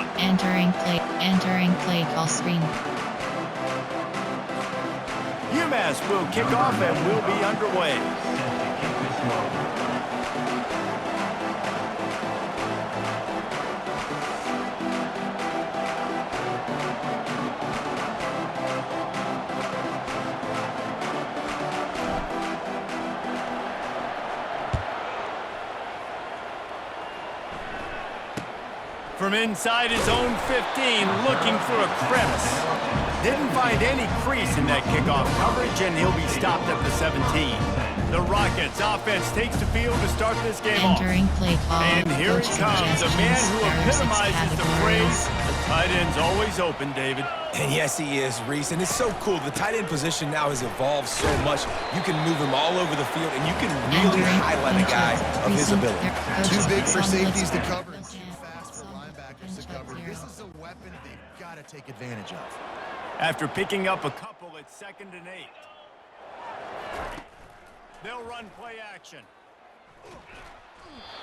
out. Entering play call screen. UMass will kick off and will be underway. From inside his own 15, looking for a crevice. Didn't find any crease in that kickoff coverage, and he'll be stopped at the 17. The Rockets offense takes the field to start this game off. Entering play call. And here he comes, the man who epitomizes the phrase, the tight end's always open, David. And yes, he is, Reese. And it's so cool. The tight end position now has evolved so much. You can move him all over the field, and you can really highlight a guy of his ability. Too big for safeties to cover and too fast for linebackers to cover. This is a weapon they've got to take advantage of. After picking up a couple at 2nd and 8. They'll run play action.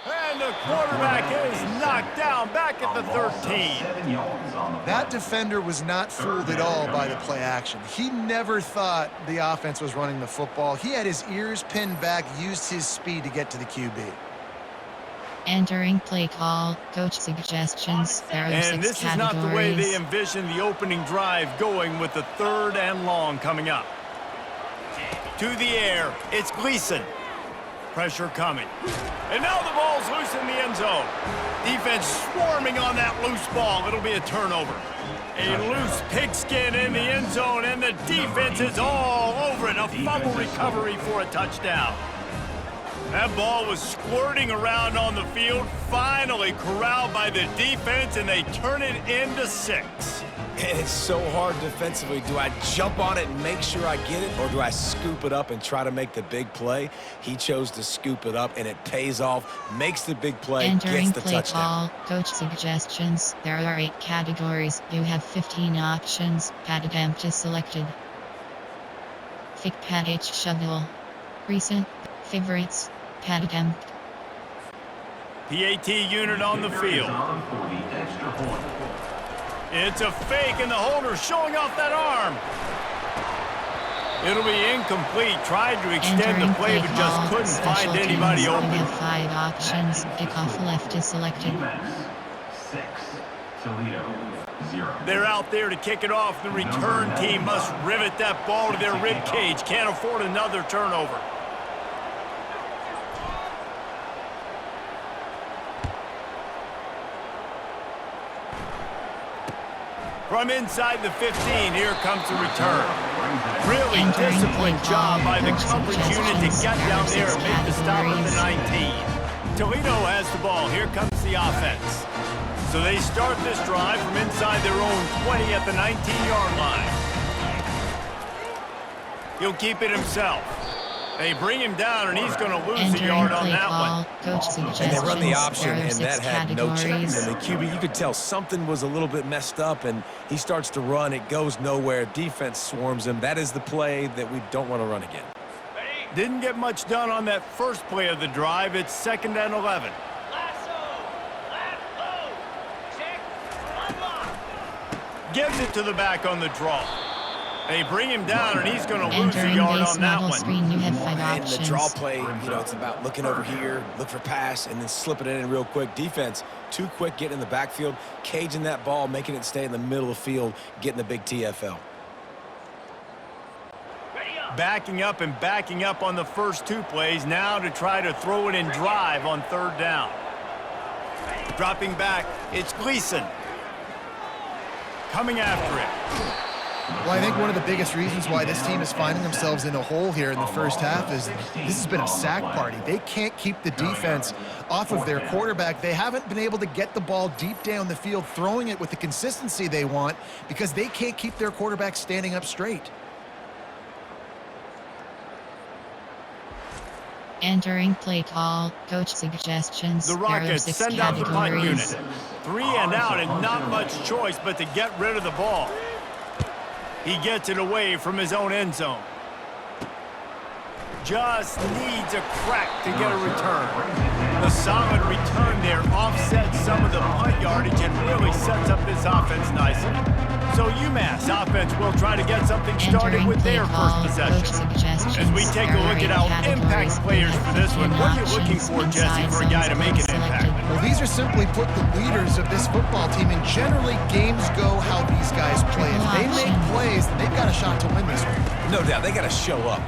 And the quarterback is knocked down back at the 13. That defender was not fooled at all by the play action. He never thought the offense was running the football. He had his ears pinned back, used his speed to get to the QB. Entering play call, coach suggestions. There are And 6 this categories. is not the way they envision the opening drive going with the 3rd and long coming up. To the air, it's Gleason. Pressure coming. And now the ball's loose in the end zone. Defense swarming on that loose ball. It'll be a turnover. A loose pigskin in the end zone, and the defense is all over it. A fumble recovery for a touchdown. That ball was squirting around on the field, finally corralled by the defense, and they turn it into 6. And it's so hard defensively. Do I jump on it and make sure I get it, or do I scoop it up and try to make the big play? He chose to scoop it up, and it pays off, makes the big play, Entering gets the play touchdown. call, coach suggestions. There are 8 categories. You have 15 options. Pad attempt is selected. Thick pad H shovel. Recent favorites. Pad attempt. PAT unit on the field. It's a fake, and the holder showing off that arm. It'll be incomplete. Tried to extend the play, but just couldn't find anybody open. You have 5 options. Kickoff left is selected. 6, Toledo 0. They're out there to kick it off. The return team must rivet that ball to their rib cage. Can't afford another turnover. From inside the 15, here comes the return. Really disciplined job by the coverage unit to get down there and make the stop at the 19. Toledo has the ball. Here comes the offense. So they start this drive from inside their own 20 at the 19-yard line. He'll keep it himself. They bring him down, and he's going to lose a yard on that one. And they run the option, and that had no chance. And the QB, you could tell something was a little bit messed up, and he starts to run. It goes nowhere. Defense swarms him. That is the play that we don't want to run again. Didn't get much done on that first play of the drive. It's 2nd and 11. Gives it to the back on the draw. They bring him down, and he's going to lose a yard on that one. Screen, you have 5 And options. the draw play, you know, it's about looking over here, look for pass, and then slipping it in real quick. Defense, too quick getting in the backfield, caging that ball, making it stay in the middle of the field, getting the big TFL. Backing up and backing up on the first 2 plays, now to try to throw it in drive on 3rd down. Dropping back, it's Gleason. Coming after it. Well, I think one of the biggest reasons why this team is finding themselves in a hole here in the first half is this has been a sack party. They can't keep the defense off of their quarterback. They haven't been able to get the ball deep down the field, throwing it with the consistency they want because they can't keep their quarterback standing up straight. Entering play call, coach suggestions. The There are Rockets 6 send out the punt categories. unit. 3 and out, and not much choice but to get rid of the ball. He gets it away from his own end zone. Just needs a crack to get a return. The solid return there offsets some of the lot of yardage and really sets up this offense nicely. So UMass offense will try to get something started with their first possession. As we take a look at our impact players for this one, what are you looking for, Jesse, for a guy to make an impact? Well, these are simply put the leaders of this football team, and generally games go how these guys play. If they make plays, then they've got a shot to win this one. No doubt, they got to show up.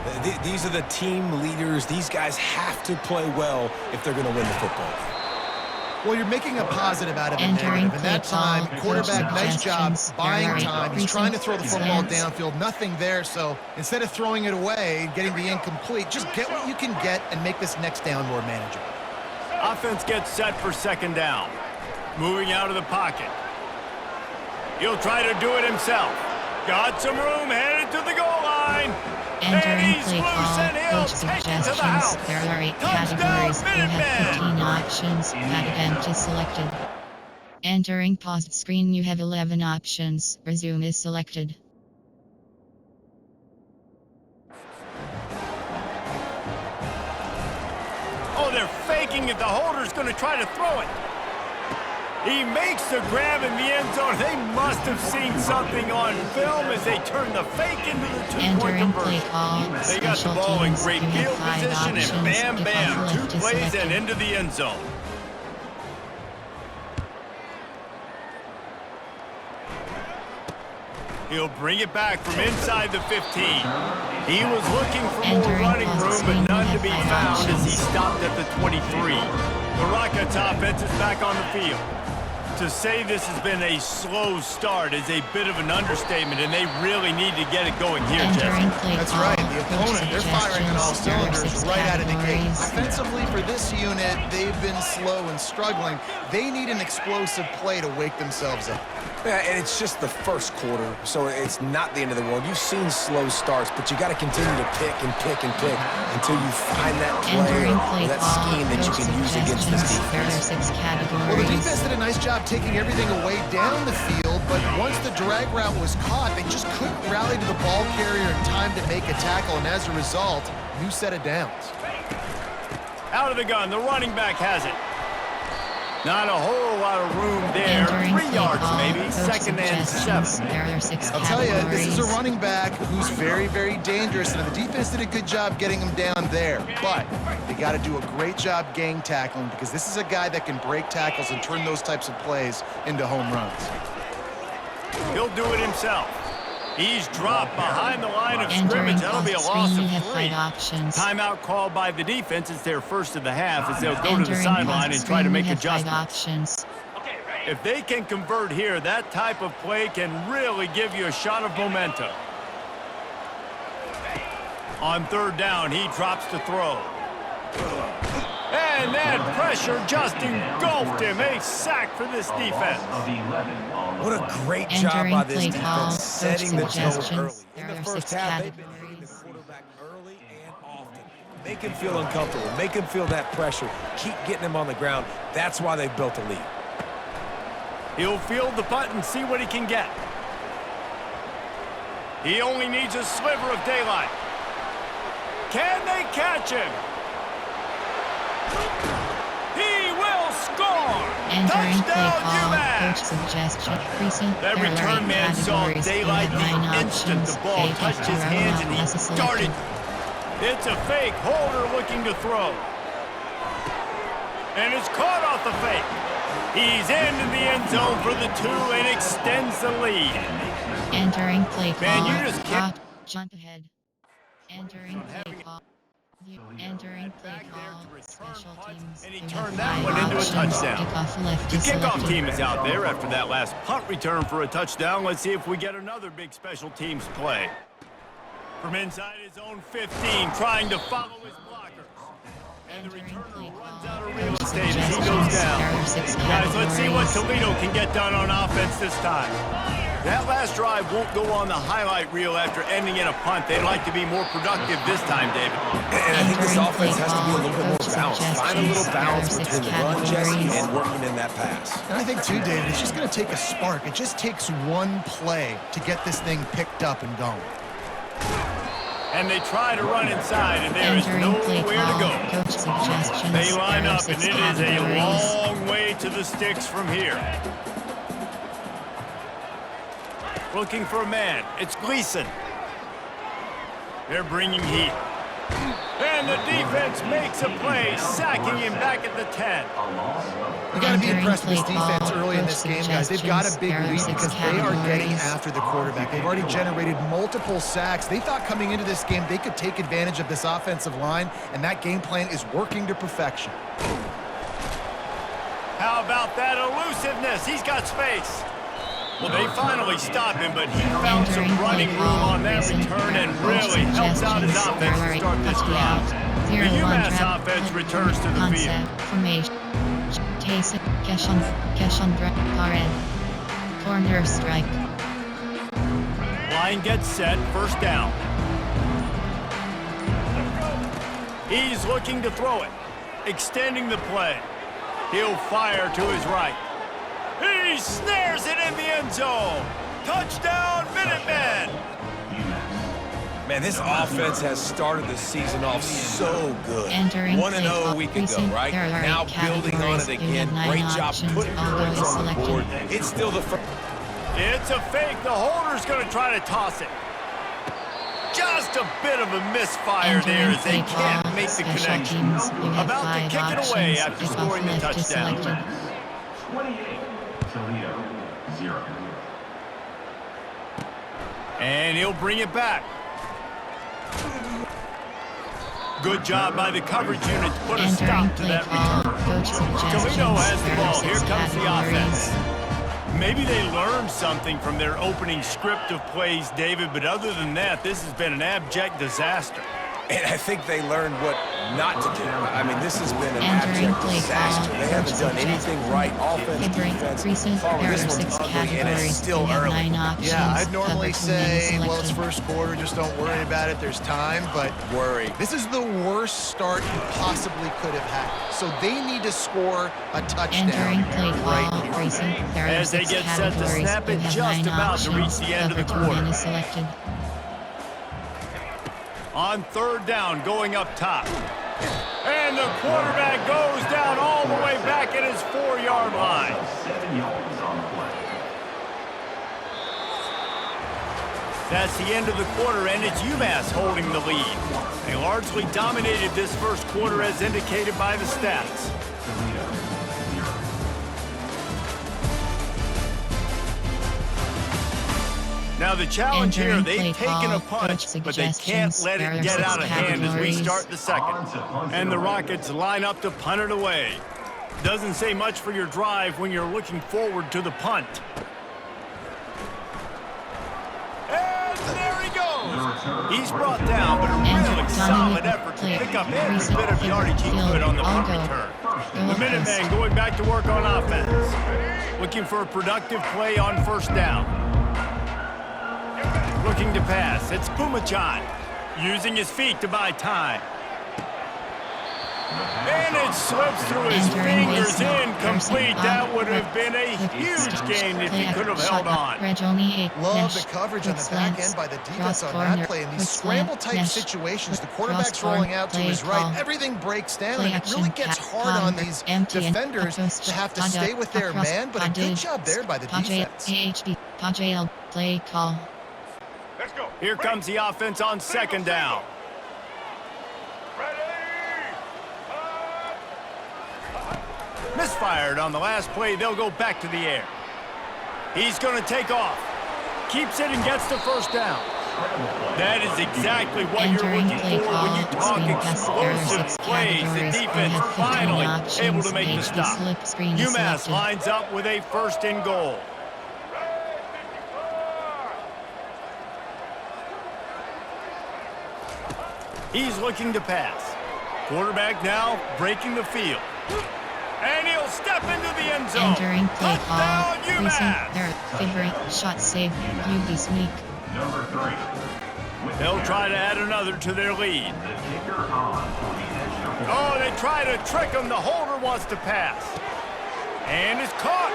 These are the team leaders. These guys have to play well if they're going to win the football game. Well, you're making a positive out of a negative. And that time, quarterback, nice job, buying time. He's trying to throw the football downfield. Nothing there, so instead of throwing it away, getting the incomplete, just get what you can get and make this next down more manageable. Offense gets set for second down. Moving out of the pocket. He'll try to do it himself. Got some room, headed to the goal line. Entering play call, coach suggestions. There are 8 categories. You have 15 options. Padded empty selected. Entering paused screen. You have 11 options. Resume is selected. Oh, they're faking it. The holder's going to try to throw it. He makes the grab in the end zone. They must have seen something on film as they turn the fake into the two-point conversion. They got the ball in great field position, and bam, bam, 2 plays and into the end zone. He'll bring it back from inside the 15. He was looking for more running room, but none to be found as he stopped at the 23. The Rockets offense is back on the field. To say this has been a slow start is a bit of an understatement, and they really need to get it going here, Jesse. That's right. The opponent, they're firing on all cylinders right out of the gate. Offensively, for this unit, they've been slow and struggling. They need an explosive play to wake themselves up. Yeah, and it's just the first quarter, so it's not the end of the world. You've seen slow starts, but you got to continue to pick and pick and pick until you find that play or that scheme that you can use against this defense. Well, the defense did a nice job taking everything away down the field, but once the drag route was caught, they just couldn't rally to the ball carrier in time to make a tackle, and as a result, new set of downs. Out of the gun, the running back has it. Not a whole lot of room there. 3 yards maybe, second and 7. I'll tell you, this is a running back who's very, very dangerous, and the defense did a good job getting him down there. But they got to do a great job gang tackling, because this is a guy that can break tackles and turn those types of plays into home runs. He'll do it himself. He's dropped behind the line of scrimmage. That'll be a loss of 3. Timeout called by the defense. It's their first of the half as they'll go to the sideline and try to make adjustments. If they can convert here, that type of play can really give you a shot of momentum. On third down, he drops to throw. And that pressure just engulfed him. A sack for this defense. What a great job by this defense, setting the tone early. In the first half, they've been hitting the quarterback early and often. Make him feel uncomfortable. Make him feel that pressure. Keep getting him on the ground. That's why they've built a lead. He'll field the punt and see what he can get. He only needs a sliver of daylight. Can they catch him? He will score! Touchdown, UMass! That return man saw daylight the instant the ball touched his hands and he started. It's a fake. Holder looking to throw. And it's caught off the fake. He's into the end zone for the 2 and extends the lead. Entering play call. Man, you just can't jump ahead. Entering play call. Entering play call. Special teams. And he turned that one into a touchdown. The kickoff team is out there after that last punt return for a touchdown. Let's see if we get another big special teams play. From inside his own 15, trying to follow his blockers. And the returner runs out of real estate as he goes down. Guys, let's see what Toledo can get done on offense this time. That last drive won't go on the highlight reel after ending in a punt. They'd like to be more productive this time, David. And I think this offense has to be a little bit more balanced. Find a little balance between the run, Jesse, and working in that pass. And I think, too, David, it's just going to take a spark. It just takes one play to get this thing picked up and going. And they try to run inside, and there is nowhere to go. They line up, and it is a long way to the sticks from here. Looking for a man. It's Gleason. They're bringing heat. And the defense makes a play, sacking him back at the 10. You got to be impressed with this defense early in this game, guys. They've got a big lead because they are getting after the quarterback. They've already generated multiple sacks. They thought coming into this game they could take advantage of this offensive line, and that game plan is working to perfection. How about that elusiveness? He's got space. Well, they finally stopped him, but he found some running room on that return and really helped out his offense to start this drive. The UMass offense returns to the field. Corner strike. Line gets set, first down. He's looking to throw it, extending the play. He'll fire to his right. He snares it in the end zone. Touchdown, Minutemen! Man, this offense has started the season off so good. 1-0 a week ago, right? Now building on it again. Great job putting points on the board. It's still the first. It's a fake. The holder's going to try to toss it. Just a bit of a misfire there as they can't make the connection. About to kick it away after scoring the touchdown. 28, Toledo, 0. And he'll bring it back. Good job by the coverage unit to put a stop to that return. Toledo has the ball. Here comes the offense. Maybe they learned something from their opening script of plays, David, but other than that, this has been an abject disaster. And I think they learned what not to do. I mean, this has been an abject disaster. They haven't done anything right. Offense, defense. This one's ugly, and it's still early. Yeah, I'd normally say, well, it's first quarter, just don't worry about it. There's time, but this is the worst start you possibly could have had. So they need to score a touchdown right here. As they get set to snap it, just about to reach the end of the quarter. On third down, going up top. And the quarterback goes down all the way back at his 4-yard line. 7 yards on the play. That's the end of the quarter, and it's UMass holding the lead. They largely dominated this first quarter as indicated by the stats. Toledo, 0. Now the challenge here, they've taken a punch, but they can't let it get out of hand as we start the second. And the Rockets line up to punt it away. Doesn't say much for your drive when you're looking forward to the punt. And there he goes! He's brought down, but a really solid effort to pick up every bit of yardage he could on the punt return. The Minutemen going back to work on offense. Looking for a productive play on first down. Looking to pass, it's Pumachan, using his feet to buy time. And it slips through his fingers, incomplete. That would have been a huge gain if he could have held on. Love the coverage on the back end by the defense on that play. In these scramble-type situations, the quarterback's rolling out to his right. Everything breaks down, and it really gets hard on these defenders to have to stay with their man, but a good job there by the defense. Play call. Here comes the offense on second down. Misfired on the last play. They'll go back to the air. He's going to take off. Keeps it and gets the first down. That is exactly what you're looking for when you talk explosive plays. The defense finally able to make the stop. UMass lines up with a first and goal. He's looking to pass. Quarterback now breaking the field. And he'll step into the end zone. Entering play call. Touchdown, UMass. Their favorite shot save you this week. Number 3. They'll try to add another to their lead. The kicker on for the edge of the Oh, they try to trick him. The holder wants to pass. And it's caught.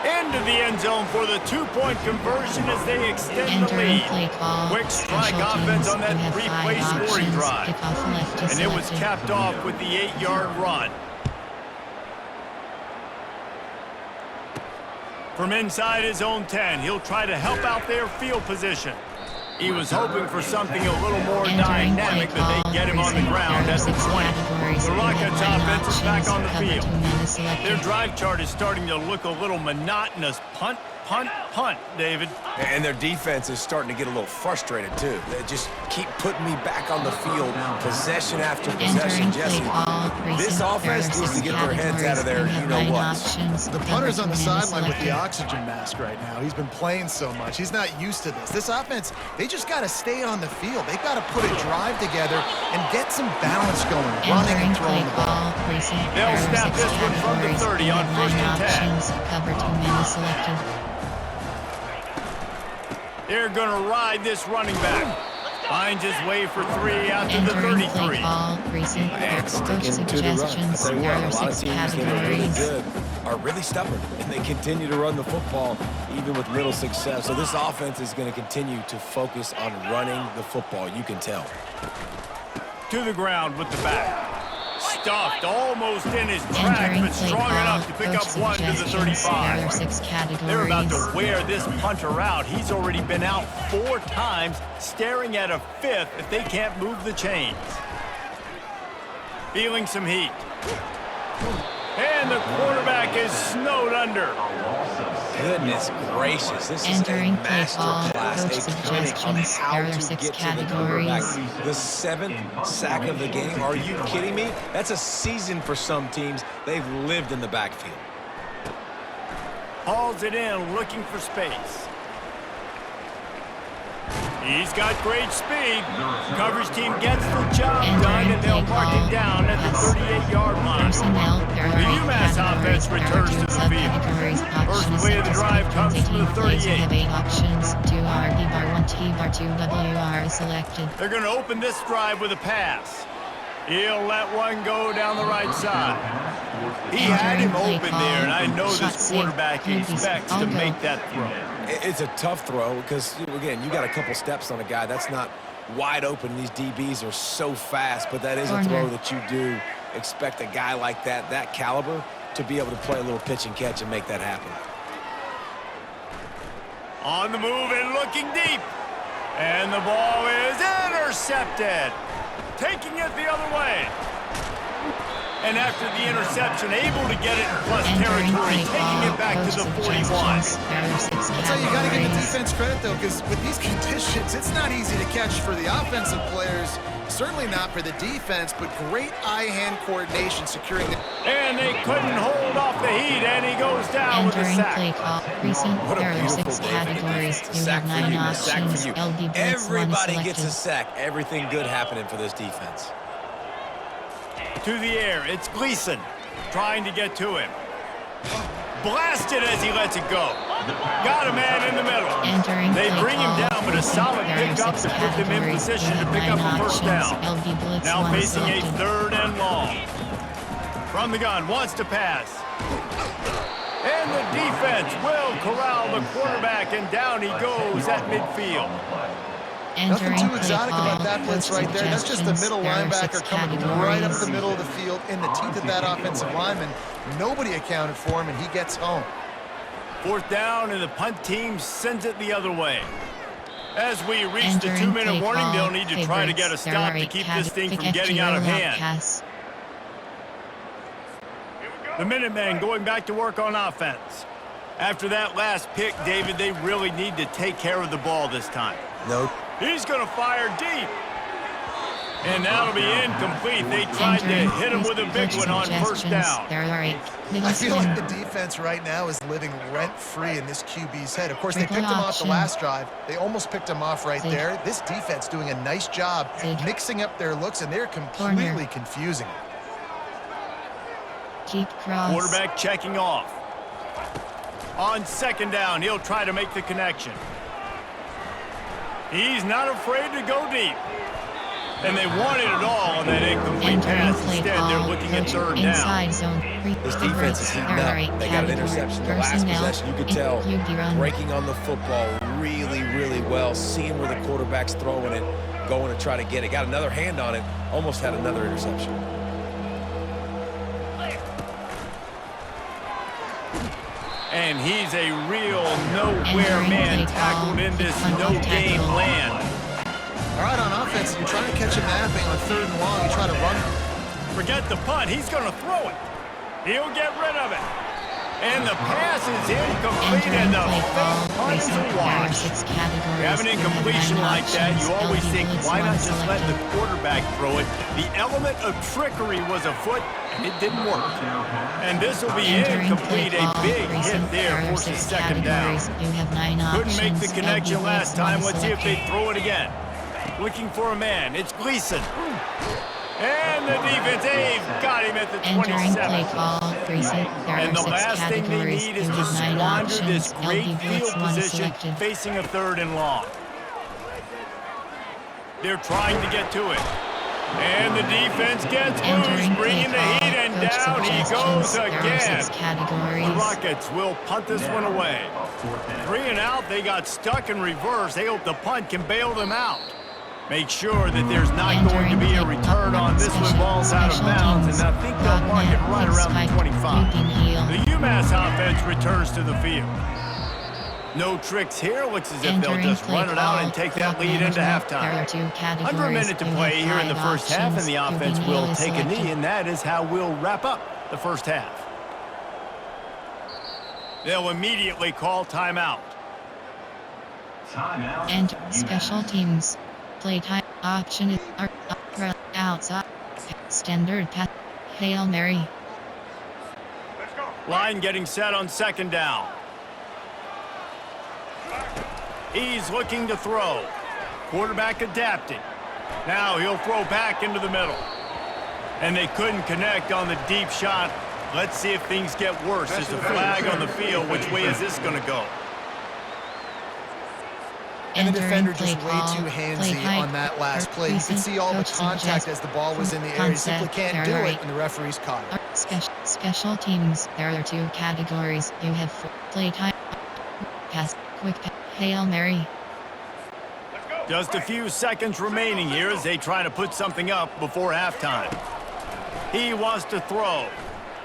Into the end zone for the 2-point conversion as they extend the Entering lead. play call. Quick strike Special offense teams. on that You have 3-play 5 scoring options. drive. Kickoff left is And it was selected. capped off with the 8-yard run. From inside his own 10, he'll try to help out their field position. He was hoping for something a little more dynamic, but they get him on the ground at the 20. The Rockets offense is back on the field. Their drive chart is starting to look a little monotonous. Punt, punt, punt, David. And their defense is starting to get a little frustrated, too. They just keep putting me back on the field, possession after possession, Jesse. This offense needs to get their heads out of their you-know-whats. The punter's on the sideline with the oxygen mask right now. He's been playing so much. He's not used to this. This offense, they just got to stay on the field. They've got to put a drive together and get some balance going, running and throwing the ball. They'll snap this one from the 30 on 1st and 10. Cover 2 men selected. They're going to ride this running back. Finds his way for 3 out to the 33. And sticking to the run. I tell you what, a lot of teams that are really good are really stubborn, and they continue to run the football even with little success. So this offense is going to continue to focus on running the football. You can tell. To the ground with the back. Stuffed almost in his track, but strong enough to pick up 1 to the 35. They're about to wear this punter out. He's already been out 4 times, staring at a 5th if they can't move the chains. Feeling some heat. And the quarterback is snowed under. Goodness gracious, this is a masterclass, a clinic on how to get to the quarterback. The 7th sack of the game, are you kidding me? That's a season for some teams. They've lived in the backfield. Hauls it in, looking for space. He's got great speed. Coverage team gets the job done, and they'll mark it down at the 38-yard line. The UMass offense returns to the field. First play of the drive comes from the 38. Options 2R, D-bar 1, T-bar 2, WR selected. They're going to open this drive with a pass. He'll let one go down the right side. He had him open there, and I know this quarterback expects to make that throw. It's a tough throw because, again, you got a couple steps on a guy. That's not wide open. These DBs are so fast, but that is a throw that you do expect a guy like that caliber, to be able to play a little pitch and catch and make that happen. On the move and looking deep. And the ball is intercepted. Taking it the other way. And after the interception, able to get it in plus territory, taking it back to the 41. That's how you got to give the defense credit, though, because with these conditions, it's not easy to catch for the offensive players, certainly not for the defense, but great eye-hand coordination securing the... And they couldn't hold off the heat, and he goes down with a sack. What a beautiful categories. A sack for you, a sack for you. Everybody gets a sack. Everything good happening for this defense. To the air, it's Gleason trying to get to him. Blasted as he lets it go. Got a man in the middle. They bring him down, but a solid pickup to put them in position to pick up a first down. Now facing a 3rd and long. From the gun, wants to pass. And the defense will corral the quarterback, and down he goes at midfield. Nothing too exotic about that blitz right there. That's just the middle linebacker coming right up the middle of the field in the teeth of that offensive lineman. Nobody accounted for him, and he gets home. 4th down, and the punt team sends it the other way. As we reach the 2-minute warning, they'll need to try to get a stop to keep this thing from getting out of hand. The Minutemen going back to work on offense. After that last pick, David, they really need to take care of the ball this time. Nope. He's going to fire deep. And that'll be incomplete. They tried to hit him with a big one on 1st down. I feel like the defense right now is living rent-free in this QB's head. Of course, they picked him off the last drive. They almost picked him off right there. This defense doing a nice job mixing up their looks, and they're completely confusing it. Keep cross. Quarterback checking off. On 2nd down, he'll try to make the connection. He's not afraid to go deep. And they wanted it all on that incomplete pass. Instead, they're looking at 3rd down. This defense is heating up. They got an interception the last possession. You could tell breaking on the football really, really well, seeing where the quarterback's throwing it, going to try to get it. Got another hand on it, almost had another interception. And he's a real nowhere man tackled in this no-game land. All right, on offense, you're trying to catch a mapping on 3rd and long. You try to run. Forget the punt. He's going to throw it. He'll get rid of it. And the pass is incomplete, and the punt is a wash. You have an incompletion like that, you always think, why not just let the quarterback throw it? The element of trickery was afoot, and it didn't work. And this will be incomplete. A big hit there forces 2nd down. Couldn't make the connection last time. Let's see if they throw it again. Looking for a man. It's Gleason. And the defense, they've got him at the 27. And the last thing they need is to squander this great field position facing a 3rd and long. They're trying to get to it. And the defense gets loose, bringing the heat, and down he goes again. The Rockets will punt this one away. 3 and out, they got stuck in reverse. They hope the punt can bail them out. Make sure that there's not going to be a return on this when ball's out of bounds, and I think they'll mark it right around the 25. The UMass offense returns to the field. No tricks here. Looks as if they'll just run it out and take that lead into halftime. Under a minute to play here in the first half, and the offense will take a knee, and that is how we'll wrap up the first half. They'll immediately call timeout. Timeout. And special teams. Playtime option is outside. Standard pass. Hail Mary. Line getting set on 2nd down. He's looking to throw. Quarterback adapting. Now he'll throw back into the middle. And they couldn't connect on the deep shot. Let's see if things get worse. There's a flag on the field. Which way is this going to go? And the defender just way too handsy on that last play. You could see all the contact as the ball was in the air. You simply can't do it, and the referees caught it. Special teams. There are 2 categories. You have playtime, pass, quick pass, Hail Mary. Just a few seconds remaining here as they try to put something up before halftime. He wants to throw.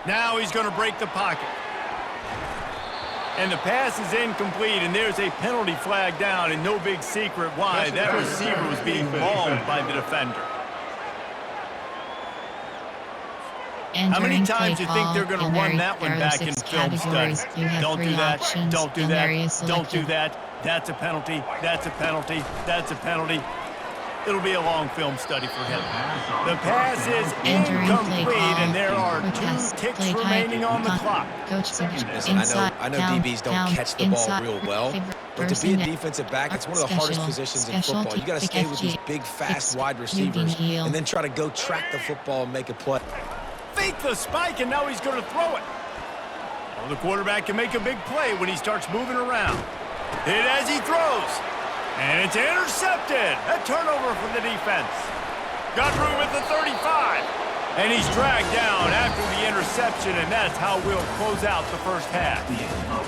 Now he's going to break the pocket. And the pass is incomplete, and there's a penalty flag down, and no big secret why. That receiver was being mauled by the defender. How many times do you think they're going to run that one back in film study? Don't do that. Don't do that. Don't do that. That's a penalty. That's a penalty. That's a penalty. It'll be a long film study for him. The pass is incomplete, and there are 2 ticks remaining on the clock. Listen, I know DBs don't catch the ball real well, but to be a defensive back, it's one of the hardest positions in football. You got to stay with these big, fast, wide receivers, and then try to go track the football and make a play. Fake the spike, and now he's going to throw it. Well, the quarterback can make a big play when he starts moving around. Hit as he throws. And it's intercepted. A turnover from the defense. Got room at the 35. And he's dragged down after the interception, and that's how we'll close out the first half.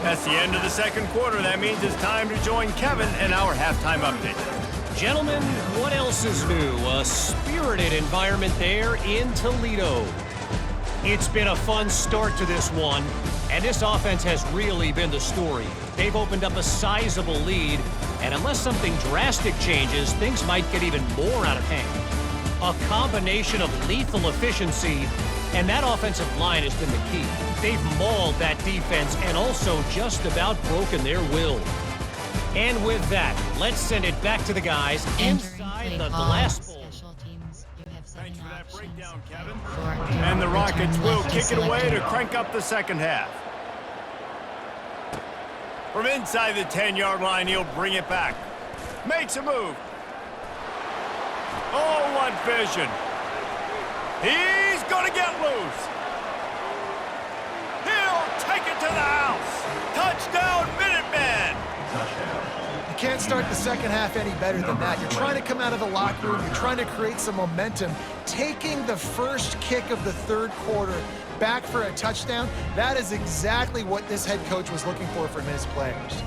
That's the end of the 2nd quarter. That means it's time to join Kevin and our halftime update. Gentlemen, what else is new? A spirited environment there in Toledo. It's been a fun start to this one, and this offense has really been the story. They've opened up a sizable lead, and unless something drastic changes, things might get even more out of hand. A combination of lethal efficiency, and that offensive line has been the key. They've mauled that defense and also just about broken their will. And with that, let's send it back to the guys inside the glass bowl. Thanks for that breakdown, Kevin. And the Rockets will kick it away to crank up the 2nd half. From inside the 10-yard line, he'll bring it back. Makes a move. Oh, what vision. He's going to get loose. He'll take it to the house. Touchdown, Minutemen. You can't start the 2nd half any better than that. You're trying to come out of the locker room. You're trying to create some momentum. Taking the first kick of the 3rd quarter back for a touchdown, that is exactly what this head coach was looking for from his players.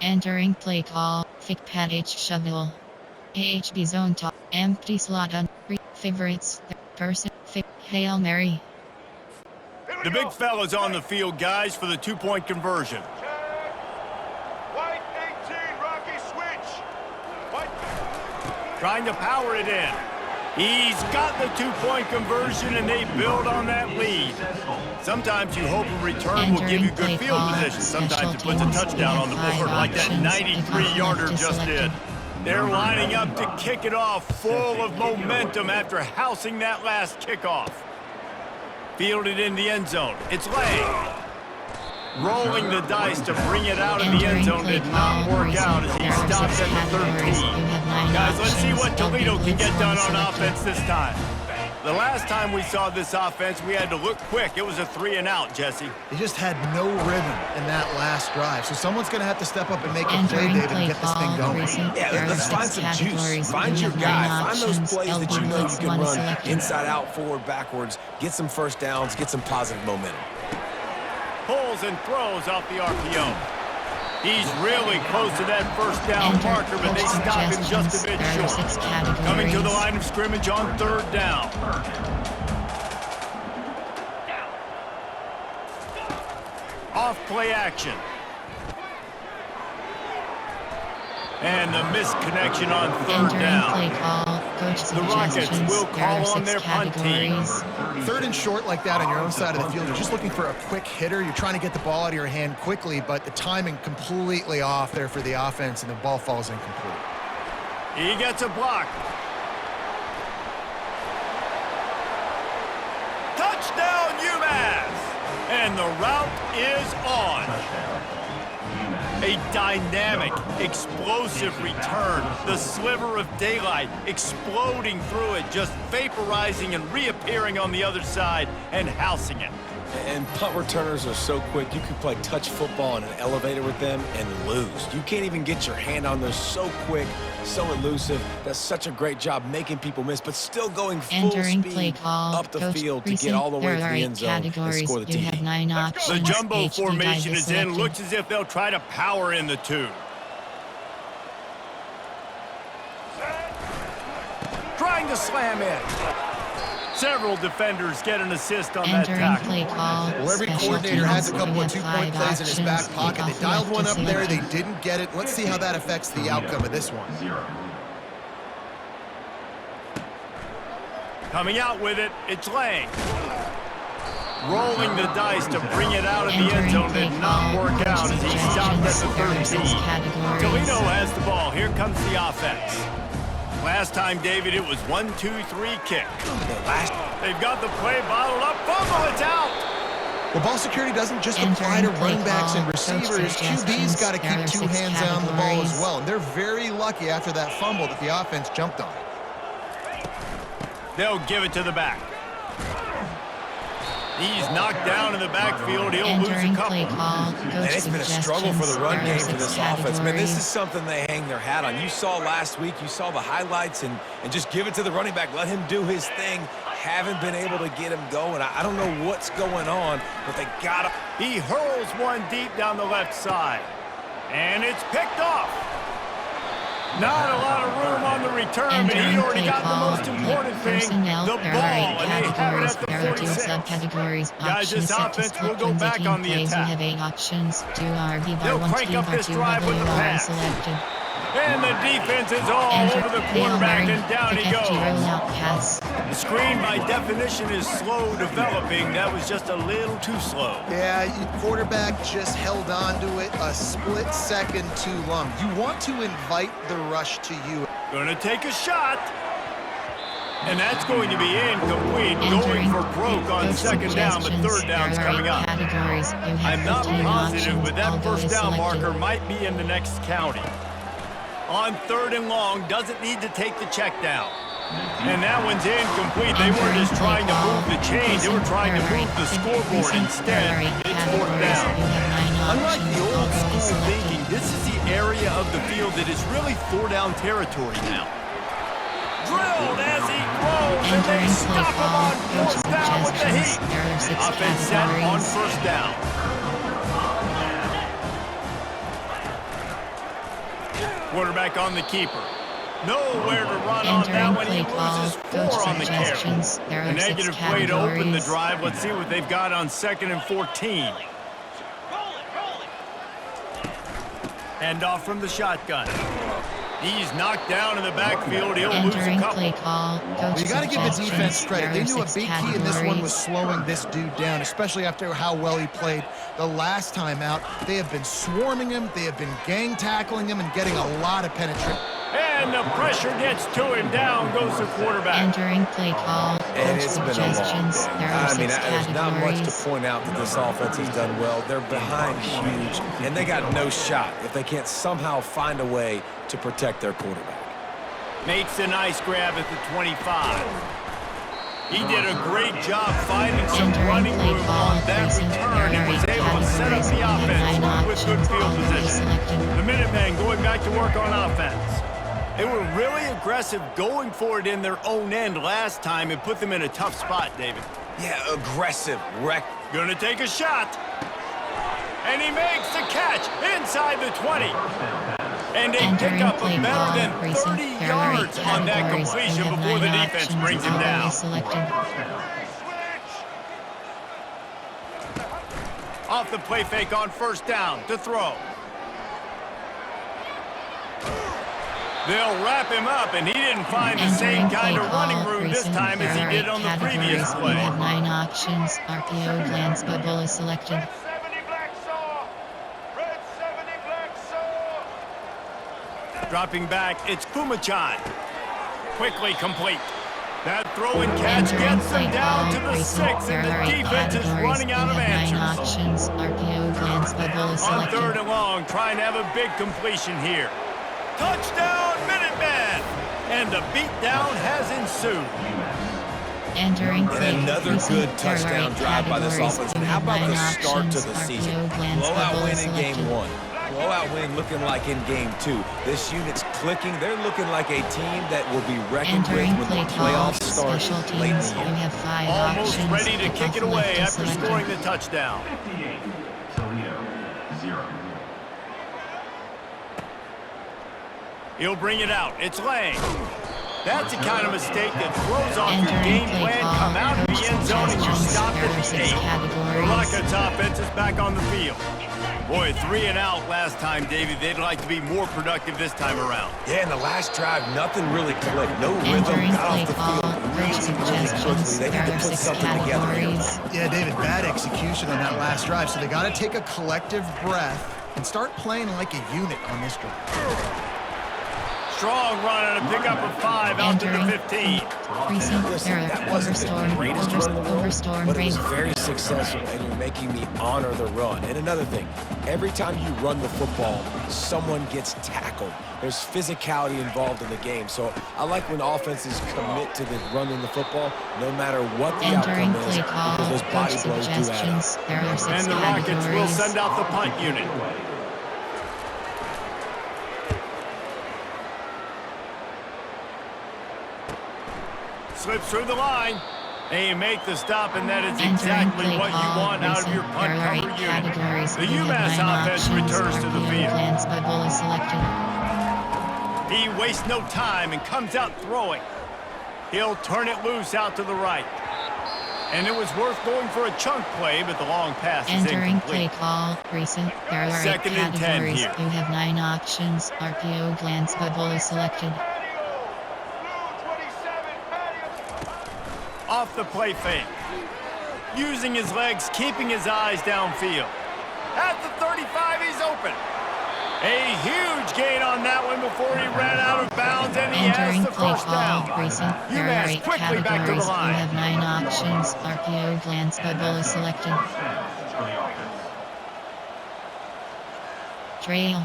Entering play call, Thick package shovel. AHB zone top. Empty slot on. Favorites. Person. Hail Mary. The big fella's on the field, guys, for the two-point conversion. White 18, Rocky switch. White. Trying to power it in. He's got the two-point conversion, and they build on that lead. Sometimes you hope a return will give you good field position. Sometimes it puts a touchdown on the board, like that 93-yarder just did. They're lining up to kick it off, full of momentum after housing that last kickoff. Fielded in the end zone. It's Lang. Rolling the dice to bring it out in the end zone did not work out as he stopped at the 13. Guys, let's see what Toledo can get done on offense this time. The last time we saw this offense, we had to look quick. It was a 3-and-out, Jesse. They just had no rhythm in that last drive. So someone's going to have to step up and make a play, David, and get this thing going. Yeah, let's find some juice. Find your guy. Find those plays that you know you can run inside out, forward, backwards. Get some first downs. Get some positive momentum. Pulls and throws off the RPO. He's really close to that first down marker, but they stop him just a bit short. Coming to the line of scrimmage on third down. Off play action. And the missed connection on third down. The Rockets will call on their punt team. Third and short like that on your own side of the field, you're just looking for a quick hitter. You're trying to get the ball out of your hand quickly, but the timing completely off there for the offense, and the ball falls incomplete. He gets a block. Touchdown, UMass! And the route is on. A dynamic, explosive return. The sliver of daylight exploding through it, just vaporizing and reappearing on the other side and housing it. And punt returners are so quick, you could play touch football in an elevator with them and lose. You can't even get your hand on those. So quick, so elusive. Does such a great job making people miss, but still going full speed up the field to get all the way to the end zone and score the TD. The jumbo formation is in. Looks as if they'll try to power in the two. Trying to slam in. Several defenders get an assist on that tackle. Well, every coordinator has a couple of two-point plays in his back pocket. They dialed one up there. They didn't get it. Let's see how that affects the outcome of this one. Coming out with it, it's Lang. Rolling the dice to bring it out of the end zone did not work out as he stopped at the 13. Toledo has the ball. Here comes the offense. Last time, David, it was 1-2-3 kick. They've got the play bottled up. Fumble, it's out. Well, ball security doesn't just apply to running backs and receivers. QB's got to keep two hands on the ball as well. And they're very lucky after that fumble that the offense jumped on. They'll give it to the back. He's knocked down in the backfield. He'll lose a couple. And it's been a struggle for the run game for this offense. Man, this is something they hang their hat on. You saw last week, you saw the highlights, and just give it to the running back. Let him do his thing. Haven't been able to get him going. I don't know what's going on, but they got him. He hurls one deep down the left side. And it's picked off. Not a lot of room on the return, but he already got the most important thing, the ball, and they have it at the 46. Guys, this offense will go back on the attack. They'll crank up this drive with the pass. And the defense is all over the quarterback, and down he goes. The screen, by definition, is slow developing. That was just a little too slow. Yeah, quarterback just held on to it a split second too long. You want to invite the rush to you. Gonna take a shot. And that's going to be incomplete, going for broke on second down, but third down's coming up. I'm not positive, but that first down marker might be in the next county. On third and long, doesn't need to take the check down. And that one's incomplete. They weren't just trying to move the chains, they were trying to move the scoreboard instead. It's fourth down. Unlike the old school thinking, this is the area of the field that is really four-down territory now. Drilled as he throws, and they stop him on fourth down with the heat. Offense set on first down. Quarterback on the keeper. Nowhere to run on that Entering one. He play call. loses Coach 4 on the carry. suggestions. There A are 6 negative play to open the categories. drive. Let's see what they've got on 2nd and 14. Hand off from the shotgun. He's knocked down in the backfield. He'll lose a Entering couple. play call. Coach Well, you got to give the suggestions. defense credit. They There are knew a 6 big key in this one was categories. slowing this dude down, especially after how well he played the last time out. They have been swarming him. They have been gang tackling him and getting a lot of penetration. And the pressure gets to him. Down goes the quarterback. Entering play call. And Coach it's been a long suggestions. day. There are 6 there's not much to categories. point out that this offense has done well. They're behind huge, and they got no shot if they can't somehow find a way to protect their quarterback. Makes a nice grab at the 25. He did a great job finding some Entering running play room call. on that Recent. return. He There are was 8 able to set up categories. the You have 9 offense with good options. field Already position. selected. The Minutemen going back to work on offense. They were really aggressive going for it in their own end last time and put them in a tough spot, David. Yeah, aggressive, Gonna take a shot. And he makes the catch inside the 20. And they pick Entering up play a better call. than Recent. 30 There are 8 yards on that categories. You completion have before the 9 defense options. brings him Already down. selected. Off the play fake on 1st down to throw. They'll wrap him up, and he didn't find the same Entering kind play of running call. room this Recent. time as he There are did 8 on the categories. previous You play. have 9 options. RPO glance bubble is selected. Red 70 black saw. Red 70 black saw. Dropping back, it's Pumachan. Quickly complete. That throw and catch Entering gets them play down to call. the Recent. 6, There and are the 8 defense is categories. running out You of have 9 answers. options. RPO glance bubble is On 3rd selected. and long, trying to have a big completion here. Touchdown, Minutemen! And the beatdown has ensued. Entering play. And another Recent. good There are touchdown 8 drive by this categories. offense. You And how have about 9 the start to options. the RPO season? glance Blowout bubble win is in game selected. 1. Blowout win looking like in game 2. This unit's clicking. They're looking like a team that will be reckoned with Entering when play the call. playoffs start Special late in teams. the You year. have 5 Almost options. ready to kick it Off away left is after selected. scoring the touchdown. 58, Toledo, 0. He'll bring it out. It's Lang. That's the kind of mistake that throws off your Entering game play plan. call. Come out of the Coach end zone and you're suggestions. stopped There are at the 6 8. categories. Rockets offense is back on the field. Boy, 3 and out last time, David. They'd like to be more productive this time around. Yeah, in the last drive, nothing really clicked. No rhythm, Entering got play off the call. field Coach really suggestions. quickly. They There need to are put 6 something together here. categories. Yeah, David, bad execution on that last drive. So they got to take a collective breath and start playing like a unit on this drive. Strong run and a pickup of 5 out to the Entering 15. Recent. Listen, There that are wasn't the greatest run in the world, overstorm but it was rate. very successful, and you're making me honor the run. And another thing, every time you run the football, someone gets tackled. There's physicality involved in the game. So I like when offenses commit to the running the football, no matter what the Entering outcome is, play call. because those Coach body blows do add up. suggestions. There are 6 And the Rockets will categories. send out the punt unit. Slips through the line. And you make the stop, and that is Entering exactly play what you call. want out of your Recent. punt There are 8 cover unit. categories. The You have UMass 9 offense options. returns to the RPO field. glance bubble is selected. He wastes no time and comes out throwing. He'll turn it loose out to the right. And it was worth going for a chunk play, but the long pass is Entering play incomplete. call. Recent. There are 8 Second and 10 categories. here. You have 9 options. RPO glance bubble is selected. Blue 27 patio. Off the play fake. Using his legs, keeping his eyes downfield. At the 35, he's open. A huge gain on that one before he ran out of bounds, and he has Entering the play first call. down. Recent. There are UMass 8 quickly back to the categories. You line. have 9 options. RPO glance bubble is selected. For the offense. Trail.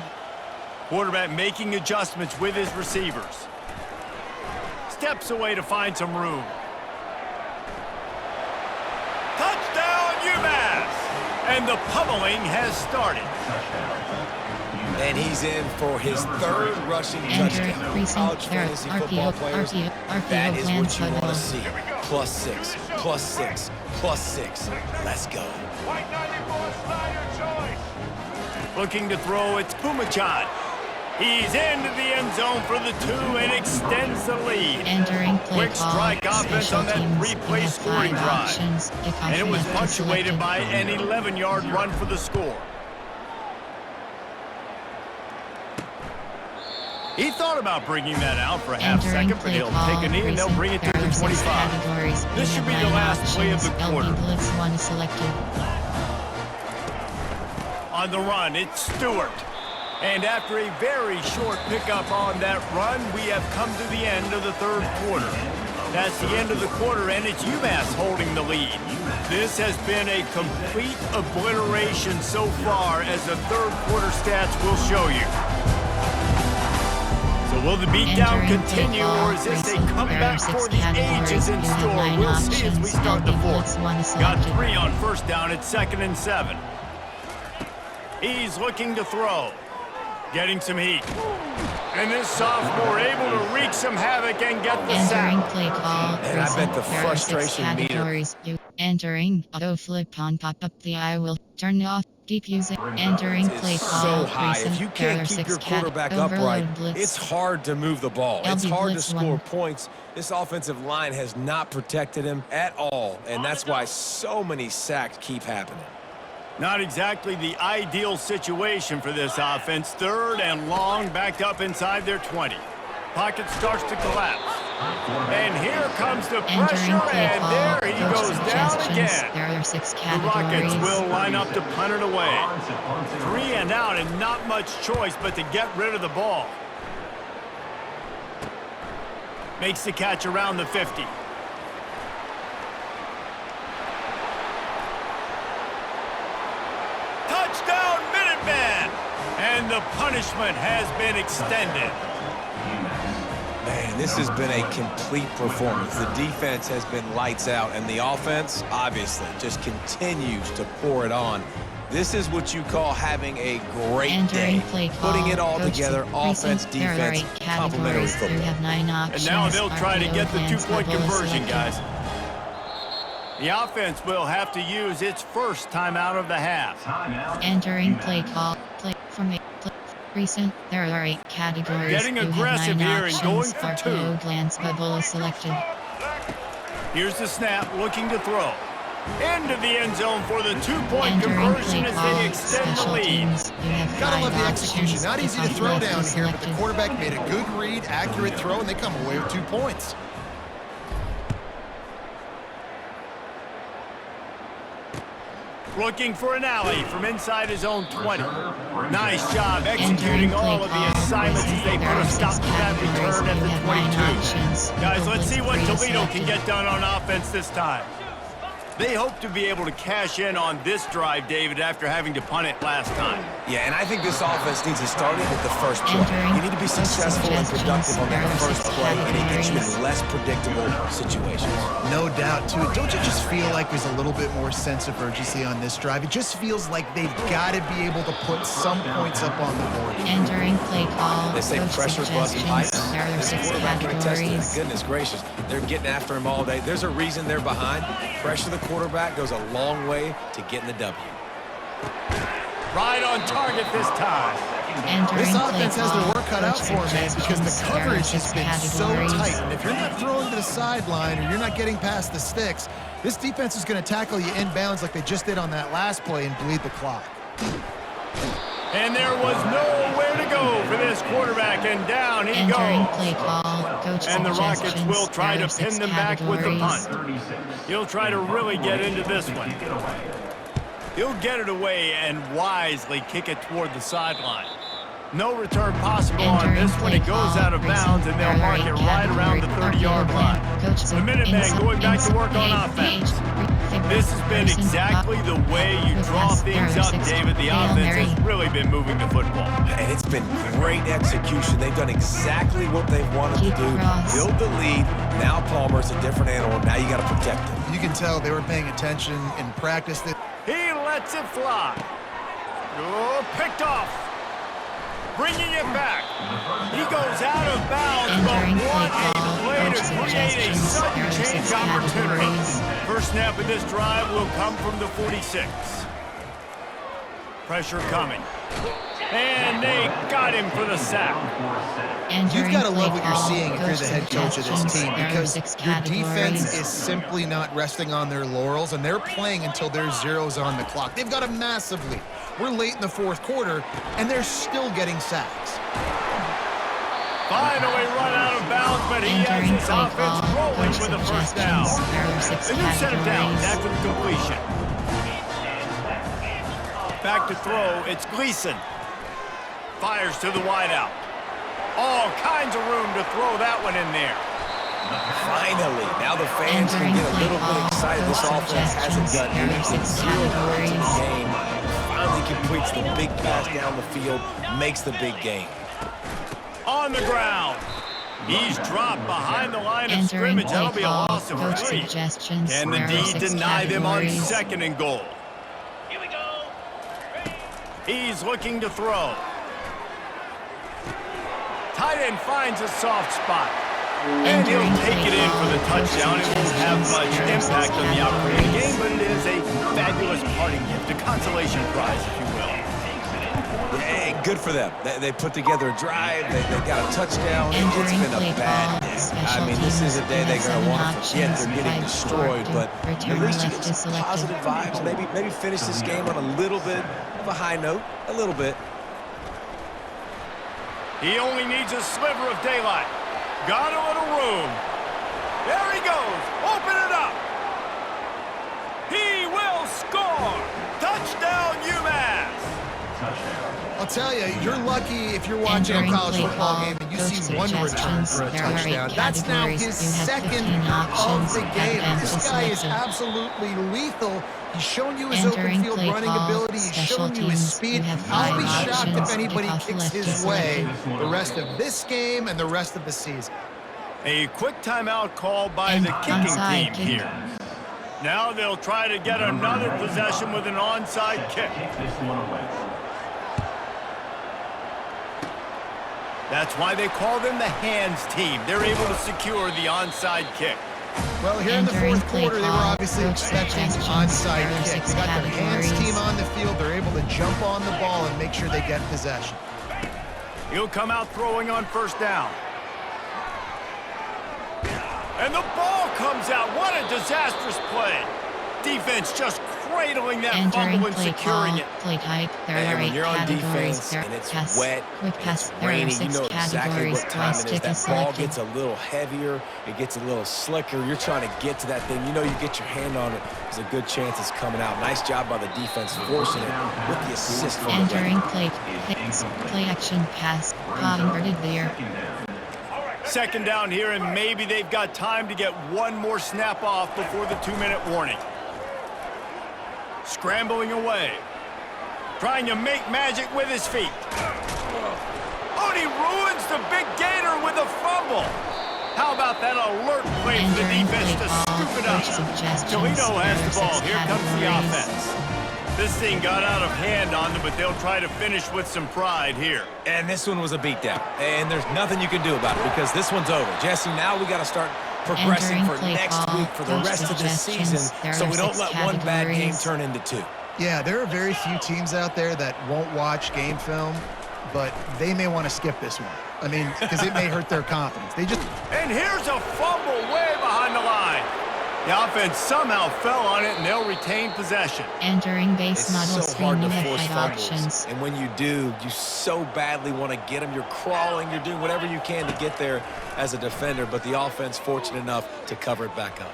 Quarterback making adjustments with his receivers. Steps away to find some room. Touchdown, UMass! And the pummeling has started. And he's in for his 3rd rushing Entering touchdown. recent. College There are fantasy football players, RPO that is glance what you want bubble. to see. +6, +6, +6. Let's go. White 94 slider choice. Looking to throw, it's Pumachan. He's into the end zone for the 2 and extends the lead. Entering play Quick call, strike offense special on that teams, three-play you have scoring 5 drive. options. And it was Kickoff punctuated selected. by an 11-yard run for the score. He thought about bringing that out for a half Entering second, but play he'll call, take a knee and they'll bring it to there the are 6 25. categories. This You should be have the 9 last play of the options. quarter. LB Blitz 1 is selected. On the run, it's Stewart. And after a very short pickup on that run, we have come to the end of the third quarter. That's the end of the quarter, and it's UMass holding the lead. This has been a complete obliteration so far, as the third quarter stats will show you. So will the beatdown Entering continue, play or is this a call, comeback there are for 6 the categories. ages in You have store? 9 We'll see as we options. start the LB fourth. Blitz 1 is Got selected. 3 on first down. It's 2nd and 7. He's looking to throw. Getting some heat. And this sophomore able to wreak some havoc and get the Entering sack. play call. And I bet the There are 6 frustration meter. categories. Entering auto flip on pop-up. The I will turn off. Deep using. Entering play It's call. so high. If you There can't are keep 6 your quarterback overload upright, blitz. it's hard to move the ball. It's LB hard to blitz score 1. points. This offensive line has not protected him at all, and that's why so many sacks keep happening. Not exactly the ideal situation for this offense. 3rd and long, backed up inside their 20. Pocket starts to collapse. And here comes the Entering pressure, play and call. there he Coach goes down suggestions. again. There are 6 The categories. Rockets will line up to punt it away. 3 and out, and not much choice but to get rid of the ball. Makes the catch around the 50. Touchdown, Minutemen! And the punishment has been extended. Man, this has been a complete performance. The defense has been lights out, and the offense, obviously, just continues to pour it on. This is what you call having a great Entering day. play call. Putting it all Coach together, offense, There are defense, 8 complementary categories. You football. have 9 options. And now they'll try to RPO get the advance two-point level is conversion, selected. guys. The offense will have to use its first timeout of the half. Entering play call. Play from recent. There are 8 categories. Getting You have aggressive 9 here and going options. for 2. RPO glance bubble is selected. Here's the snap, looking to throw. Into the end zone for the 2-point Entering conversion play as call. they extend the Special lead. teams. You have Gotta 5 love the options. execution. Not easy to Kickoff throw left down is here, but the selected. quarterback made a good read, accurate throw, and they come away with 2 points. Looking for an alley from inside his own 20. Nice job executing all of the assignments as they put a stop to that return at the 22. Guys, let's see what Toledo can get done on offense this time. They hope to be able to cash in on this drive, David, after having to punt it last time. Yeah, and I think this offense needs to start it with the first play. You need to be successful and productive on that first play, and it gets you in less predictable situations. No doubt, too. Don't you just feel like there's a little bit more sense of urgency on this drive? It just feels like they've got to be able to put some points up on the board. Entering play call. They say Coach pressure wasn't height. suggestions. There are This 6 quarterback can attest to that. categories. Goodness gracious, they're getting after him all day. There's a reason they're behind. Pressure the quarterback goes a long way to getting the W. Right on target this time. Entering This play offense has their call. work cut out Coach for them, man, because suggestions. the There are coverage 6 has been so categories. tight. And if you're not throwing to the sideline or you're not getting past the sticks, this defense is going to tackle you inbounds like they just did on that last play and bleed the clock. And there was nowhere to go for this quarterback, and down he Entering goes. play call. Coach And the Rockets suggestions. will try There to are pin 6 them back with the categories. punt. He'll try to really get into this one. He'll get it away and wisely kick it toward the sideline. No return possible on Entering this one. It play goes call. out of bounds, and they'll There are mark 8 it right around the categories. 30-yard line. Coach The Minutemen going back to work on offense. This has been exactly the way you draw things up, David. The offense has really been moving the football. And it's been great execution. They've done exactly what they've wanted to Keep do. cross. Build the lead. Now Palmer's a different animal. Now you got to protect him. You can tell they were paying attention in practice. He lets it fly. Oh, picked off. Bringing it back. He goes out of bounds, Entering but what play a call. play Coach to create a suggestions. sudden There are 6 change opportunity. categories. First snap of this drive will come from the 46. Pressure coming. And they got him for the sack. You've got to love what you're seeing if you're the head coach of this team, because your defense is simply not resting on their laurels, and they're playing until there's zeros on the clock. They've got a massive lead. We're late in the fourth quarter, and they're still getting sacks. Finally run out of bounds, but he has his offense rolling with the first down. The new set of downs after the completion. Back to throw, it's Gleason. Fires to the wideout. All kinds of room to throw that one in there. Finally, now the fans can get a little bit excited. This offense hasn't done anything serious in the game. Finally completes the big pass down the field, makes the big game. On the ground. He's dropped behind the line of scrimmage. That'll be a loss of 3. Can the D deny them on 2nd and goal? Here we go. He's looking to throw. Tight end finds a soft spot. And he'll take it in for the touchdown. It won't have much impact on the outcome of the game, but it is a fabulous parting gift, a consolation prize, if you will. Yeah, good for them. They put together a drive. They got a touchdown. It's been a bad day. I mean, this is a day they're going to want to forget. They're getting destroyed, but at least you get some positive vibes. Maybe finish this game on a little bit of a high note, a little bit. He only needs a sliver of daylight. Got a little room. There he goes. Open it up. He will score. Touchdown, UMass. I'll tell you, you're lucky if you're watching a college football game and you see one return for a touchdown. That's now his second of the game. This guy is absolutely lethal. He's shown you his open field running ability. He's shown you his speed. I'll be shocked if anybody kicks his way the rest of this game and the rest of the season. A quick timeout called by the kicking team here. Now they'll try to get another possession with an onside kick. That's why they call them the hands team. They're able to secure the onside kick. Well, here in the fourth quarter, they were obviously expecting onside kick. They got their hands team on the field. They're able to jump on the ball and make sure they get possession. He'll come out throwing on first down. And the ball comes out. What a disastrous play. Defense just cradling that fumble and securing it. Play type, there And are when 8 you're on categories. defense There and it's pass, wet, quick pass, it's there are rainy, 6 you know exactly categories. what time it is. Stick That is ball selected. gets a little heavier, it gets a little slicker. You're trying to get to that thing. You know you get your hand on it, there's a good chance it's coming out. Nice job by the defense forcing it with the assist from the Entering play action pass, converted there. Second down here, and maybe they've got time to get one more snap off before the 2-minute warning. Scrambling away. Trying to make magic with his feet. Oh, and he ruins the big gainer with a fumble. How about that alert play for the defense to scoop it up? Toledo has the ball. Here comes the offense. This thing got out of hand on them, but they'll try to finish with some pride here. And this one was a beatdown. And there's nothing you can do about it because this one's over. Jesse, now we got to start progressing for next week, for the rest of the season, so we don't let one bad game turn into 2. Yeah, there are very few teams out there that won't watch game film, but they may want to skip this one. I mean, because it may hurt their confidence. And here's a fumble way behind the line. The offense somehow fell on it, and they'll retain possession. Entering base It's model so screen, hard you to have force 5 fumbles. options. And when you do, you so badly want to get them. You're crawling, you're doing whatever you can to get there as a defender, but the offense fortunate enough to cover it back up.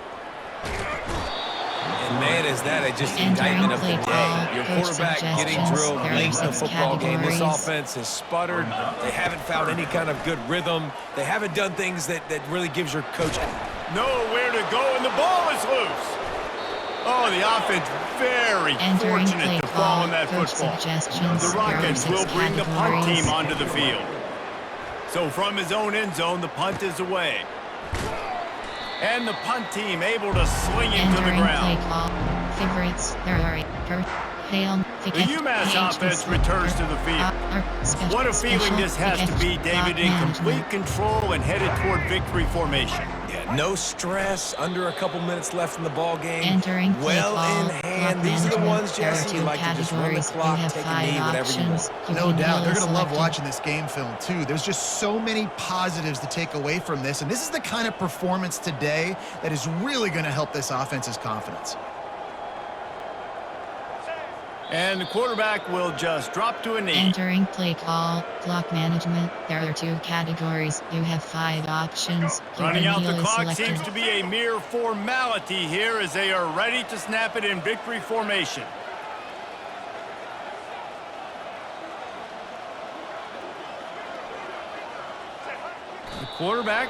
And man, is that just indictment of the day. Your quarterback getting drilled late in the football game. This offense has sputtered. They haven't found any kind of good rhythm. They haven't done things that really gives your coach Nowhere to go, and the ball is loose. Oh, the offense very fortunate to fall on that football. The Rockets will bring the punt team onto the field. So from his own end zone, the punt is away. And the punt team able to sling him to the ground. Favorites, there are 8 per Hail, The UMass offense returns to the field. What a feeling this has to be, David, in complete control and headed toward victory formation. Yeah, no stress, under a couple minutes left in the ball game. Entering play well call, in hand. clock These are the management. ones, There are Jesse, two you like to just run the categories. clock, You have take a 5 knee, whatever you options. want. You No can doubt. They're going to love selected. watching this game film, too. There's just so many positives to take away from this, and this is the kind of performance today that is really going to help this offense's confidence. And the quarterback will just drop to a knee. Entering play call, clock management. There are 2 categories. You have 5 options. Your Running out the kneel is clock selected. seems to be a mere formality here as they are ready to snap it in victory formation. The quarterback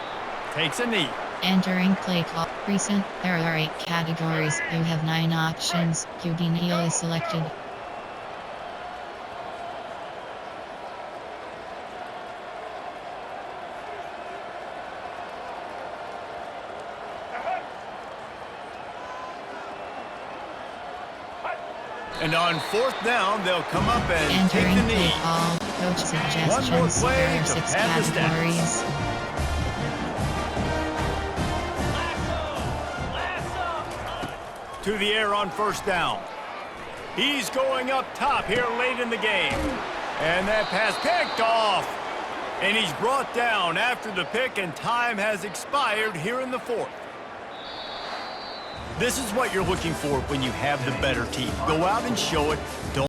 takes a knee. Entering play call. Recent. There are 8 categories. You have 9 options. QB kneel is selected. And on 4th down, they'll come up and Entering take the play knee. call. Coach suggestions. One more play There are to 6 pad the stats. categories. To the air on 1st down. He's going up top here late in the game. And that pass picked off. And he's brought down after the pick, and time has expired here in the 4th. This is what you're looking for when you have the better team. Go out and show it. Don't